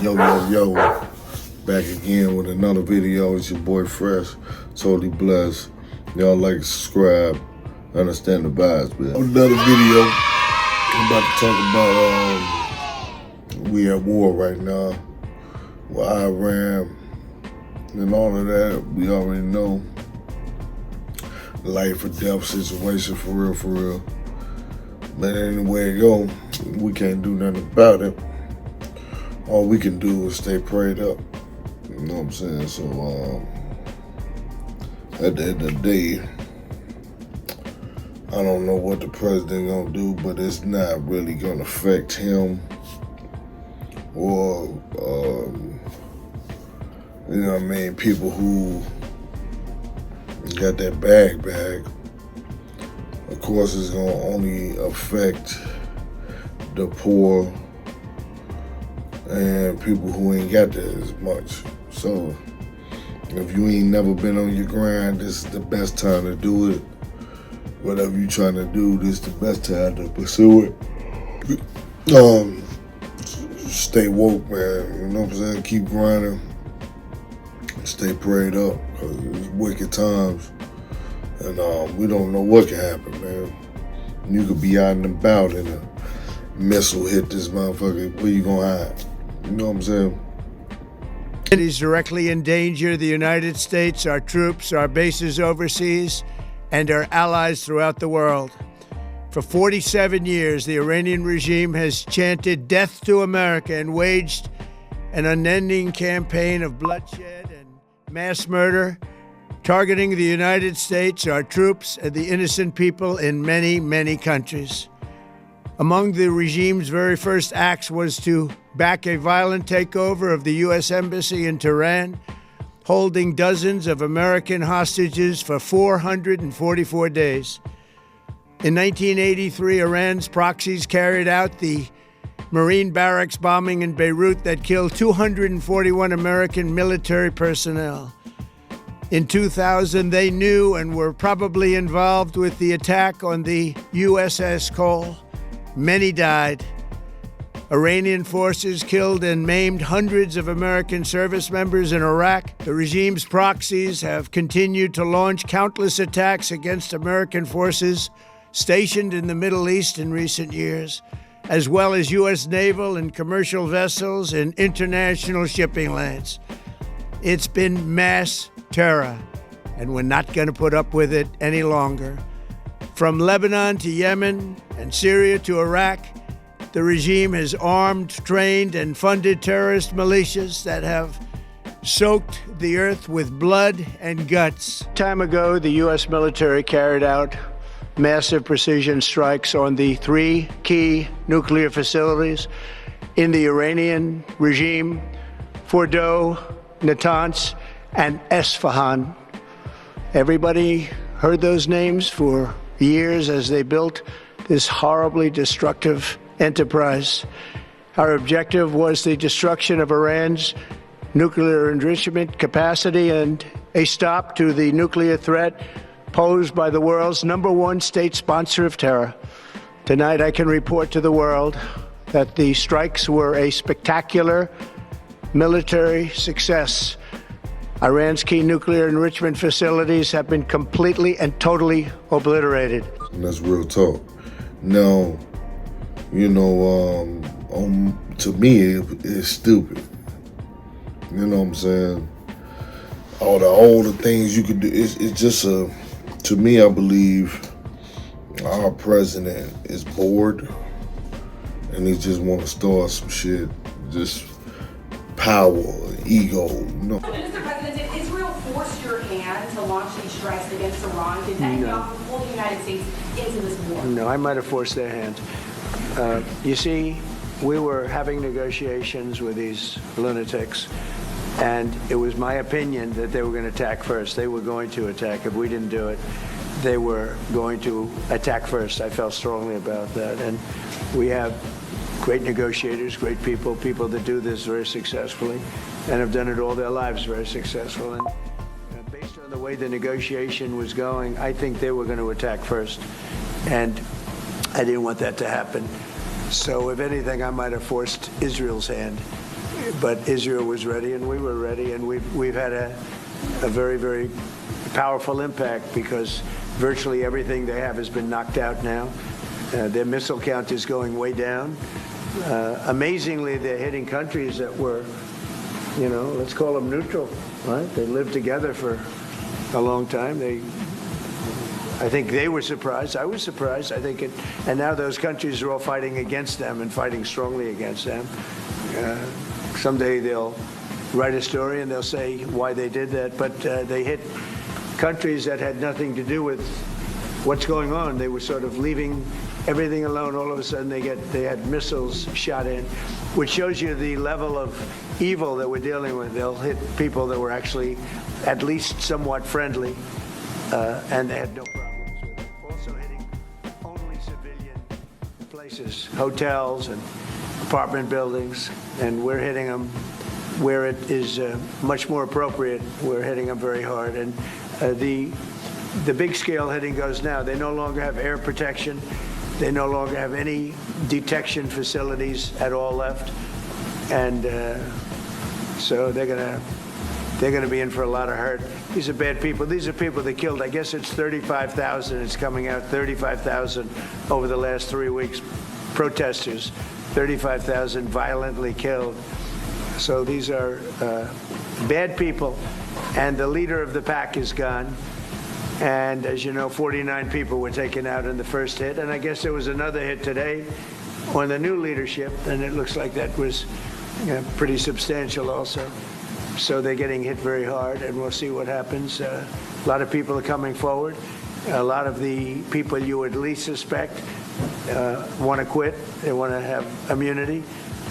Yo, back again with another video. It's your boy Fresh, totally blessed. Y'all like, subscribe, understand the vibes, man. Another video, I'm about to talk about, we at war right now with Iran and all of that. We already know life or death situation, for real. But anyway it go, we can't do nothing about it. All we can do is stay prayed up. You know what I'm saying? So at the end of the day, I don't know what the president gonna do, but it's not really gonna affect him or you know what I mean, people who got that bag. Of course, it's gonna only affect the poor and people who ain't got that as much. So if you ain't never been on your grind, this is the best time to do it. Whatever you trying to do, this is the best time to pursue it. Stay woke, man. You know what I'm saying? Keep grinding. Stay prayed up, because it's wicked times. And we don't know what can happen, man. You could be out and about and a missile hit this motherfucker. Where you gonna hide? You know what I'm saying? Cities directly in danger, the United States, our troops, our bases overseas, and our allies throughout the world. For 47 years, the Iranian regime has chanted death to America and waged an unending campaign of bloodshed and mass murder, targeting the United States, our troops, and the innocent people in many, many countries. Among the regime's very first acts was to back a violent takeover of the U.S. Embassy in Tehran, holding dozens of American hostages for 444 days. In 1983, Iran's proxies carried out the Marine barracks bombing in Beirut that killed 241 American military personnel. In 2000, they knew and were probably involved with the attack on the USS Cole. Many died. Iranian forces killed and maimed hundreds of American service members in Iraq. The regime's proxies have continued to launch countless attacks against American forces stationed in the Middle East in recent years, as well as U.S. naval and commercial vessels and international shipping lanes. It's been mass terror, and we're not going to put up with it any longer. From Lebanon to Yemen and Syria to Iraq, the regime has armed, trained, and funded terrorist militias that have soaked the earth with blood and guts. Time ago, the U.S. military carried out massive precision strikes on the three key nuclear facilities in the Iranian regime: Fordow, Natanz, and Esfahan. Everybody heard those names for years as they built this horribly destructive enterprise. Our objective was the destruction of Iran's nuclear enrichment capacity and a stop to the nuclear threat posed by the world's #1 state sponsor of terror. Tonight, I can report to the world that the strikes were a spectacular military success. Iran's key nuclear enrichment facilities have been completely and totally obliterated. And that's real talk. Now, you know, to me, it's stupid. You know what I'm saying? All the things you could do, it's just to me, I believe our president is bored and he just want to start some shit, just power, ego, you know. Mr. President, did Israel force your hand to launch these strikes against Iran? Did Netanyahu pull the United States into this war? No, I might have forced their hand. You see, we were having negotiations with these lunatics, and it was my opinion that they were going to attack first. They were going to attack. If we didn't do it, they were going to attack first. I felt strongly about that. And we have great negotiators, great people that do this very successfully and have done it all their lives very successful. And based on the way the negotiation was going, I think they were going to attack first. And I didn't want that to happen. So if anything, I might have forced Israel's hand but Israel was ready, and we were ready, and we've had a very, very powerful impact because virtually everything they have has been knocked out now. Their missile count is going way down. Amazingly, they're hitting countries that were, let's call them neutral, right? They lived together for a long time. I think they were surprised. I was surprised. And now those countries are all fighting against them and fighting strongly against them. Someday they'll write a story and they'll say why they did that. But they hit countries that had nothing to do with what's going on. They were sort of leaving everything alone. All of a sudden they had missiles shot in, which shows you the level of evil that we're dealing with. They'll hit people that were actually at least somewhat friendly, and they had no problems with it. Also hitting only civilian places, hotels and apartment buildings, and we're hitting them where it is much more appropriate. We're hitting them very hard, and the big scale hitting goes now. They no longer have air protection. They no longer have any detection facilities at all left, and so they're gonna be in for a lot of hurt. These are bad people. These are people that killed. I guess it's 35,000. It's coming out 35,000 over the last 3 weeks. Protesters, 35,000 violently killed. So these are bad people, and the leader of the pack is gone. And as you know, 49 people were taken out in the first hit, and I guess there was another hit today on the new leadership, and it looks like that was pretty substantial also. So they're getting hit very hard, and we'll see what happens. A lot of people are coming forward. A lot of the people you would least suspect want to quit. They want to have immunity.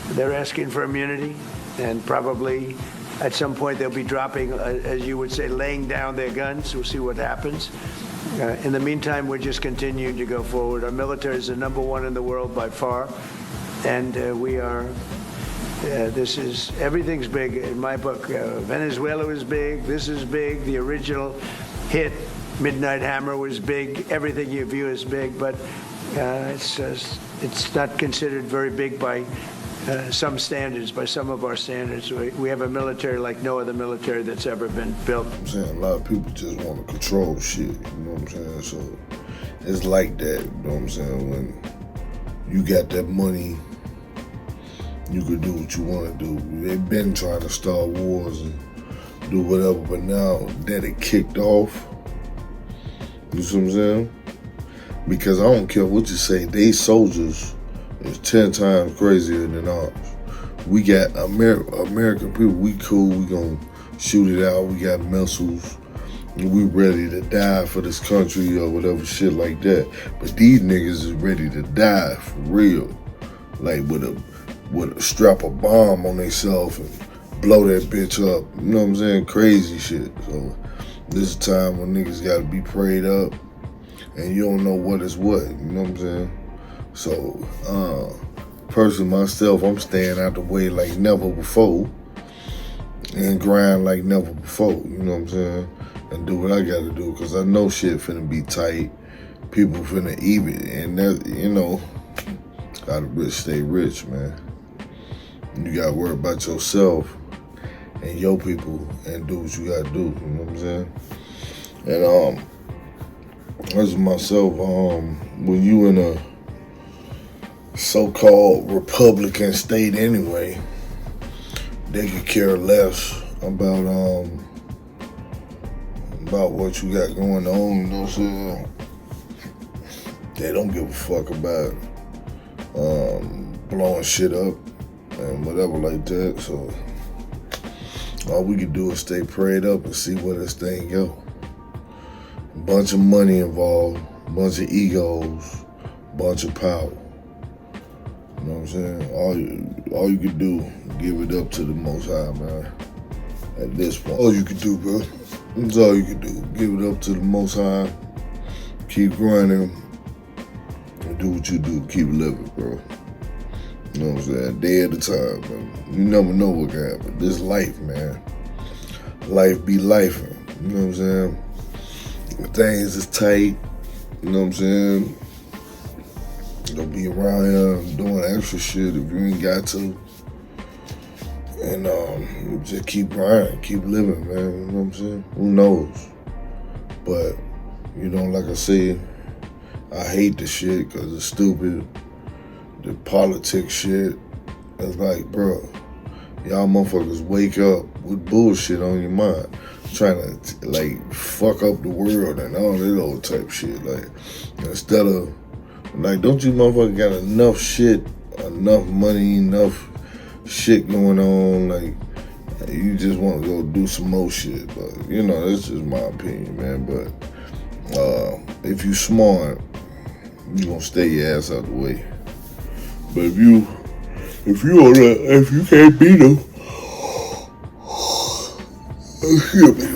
They're asking for immunity, and probably at some point they'll be dropping, as you would say, laying down their guns. We'll see what happens. In the meantime, we're just continuing to go forward. Our military is the #1 in the world by far, and we are. Everything's big in my book. Venezuela was big. This is big. The original hit, Midnight Hammer, was big. Everything you view is big, but it's not considered very big by some standards, by some of our standards. We have a military like no other military that's ever been built. I'm saying a lot of people just want to control shit, you know what I'm saying? So it's like that, you know what I'm saying? When you got that money, you could do what you want to do. They've been trying to start wars and do whatever, but now that it kicked off, you see what I'm saying? Because I don't care what you say, they soldiers is 10 times crazier than ours. We got American people, we cool, we gonna shoot it out, we got missiles, we ready to die for this country or whatever shit like that. But these niggas is ready to die for real. Like with a strap a bomb on themselves and blow that bitch up. You know what I'm saying? Crazy shit. So this is a time when niggas gotta be prayed up and you don't know what is what, you know what I'm saying? So, personally myself, I'm staying out the way like never before and grind like never before, you know what I'm saying? And do what I gotta do, because I know shit finna be tight. People finna eat it, and that, gotta stay rich, man. You gotta worry about yourself and your people and do what you gotta do, you know what I'm saying? And, as myself, when you in a so-called Republican state anyway, they could care less about what you got going on, you know what I'm saying? They don't give a fuck about blowing shit up and whatever like that. So all we can do is stay prayed up and see where this thing go. A bunch of money involved, a bunch of egos, a bunch of power. You know what I'm saying? All you can do, give it up to the Most High, man. At this point, all you can do, bro. That's all you can do. Give it up to the Most High. Keep grinding. And do what you do. Keep living, bro. You know what I'm saying? Day at a time, man. You never know what can happen. This life, man. Life be life. You know what I'm saying? Things is tight. You know what I'm saying? Don't be around here doing extra shit if you ain't got to. And just keep grinding, keep living, man. You know what I'm saying? Who knows? But, you know, like I said, I hate the shit because it's stupid. The politics shit. It's like, bro, y'all motherfuckers wake up with bullshit on your mind. Trying to, like, fuck up the world and all that old type shit. Like, instead of, like, don't you motherfuckers got enough shit, enough money, enough shit going on? Like, you just want to go do some more shit. But, you know, that's just my opinion, man. But if you smart, you gonna stay your ass out the way. But if you can't beat them,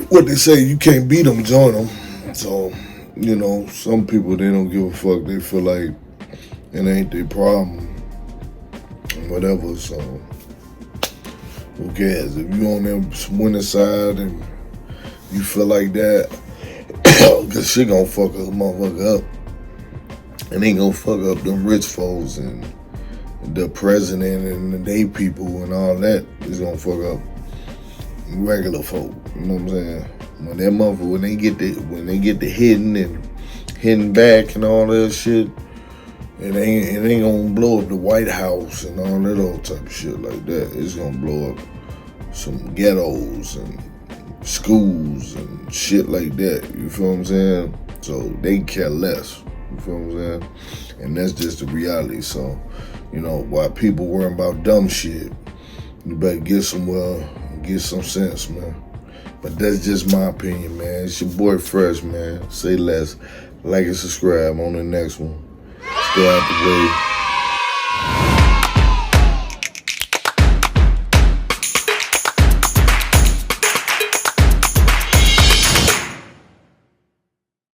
what they say, you can't beat them, join them. So, you know, some people, they don't give a fuck. They feel like it ain't their problem, whatever. So, who cares? If you on them winning side and you feel like that, because shit gonna fuck a motherfucker up. And they gonna fuck up them rich folks and the president and they people and all that is gonna fuck up regular folk. You know what I'm saying? When that motherfucker, when they get the hitting back and all that shit, it ain't gonna blow up the White House and all that old type of shit like that. It's gonna blow up some ghettos and schools and shit like that. You feel what I'm saying? So they care less. You feel what I'm saying? And that's just the reality. So, you know, while people worrying about dumb shit, you better get some sense, man. But that's just my opinion, man. It's your boy Fresh, man. Say less. Like and subscribe on the next one. Stay out the way.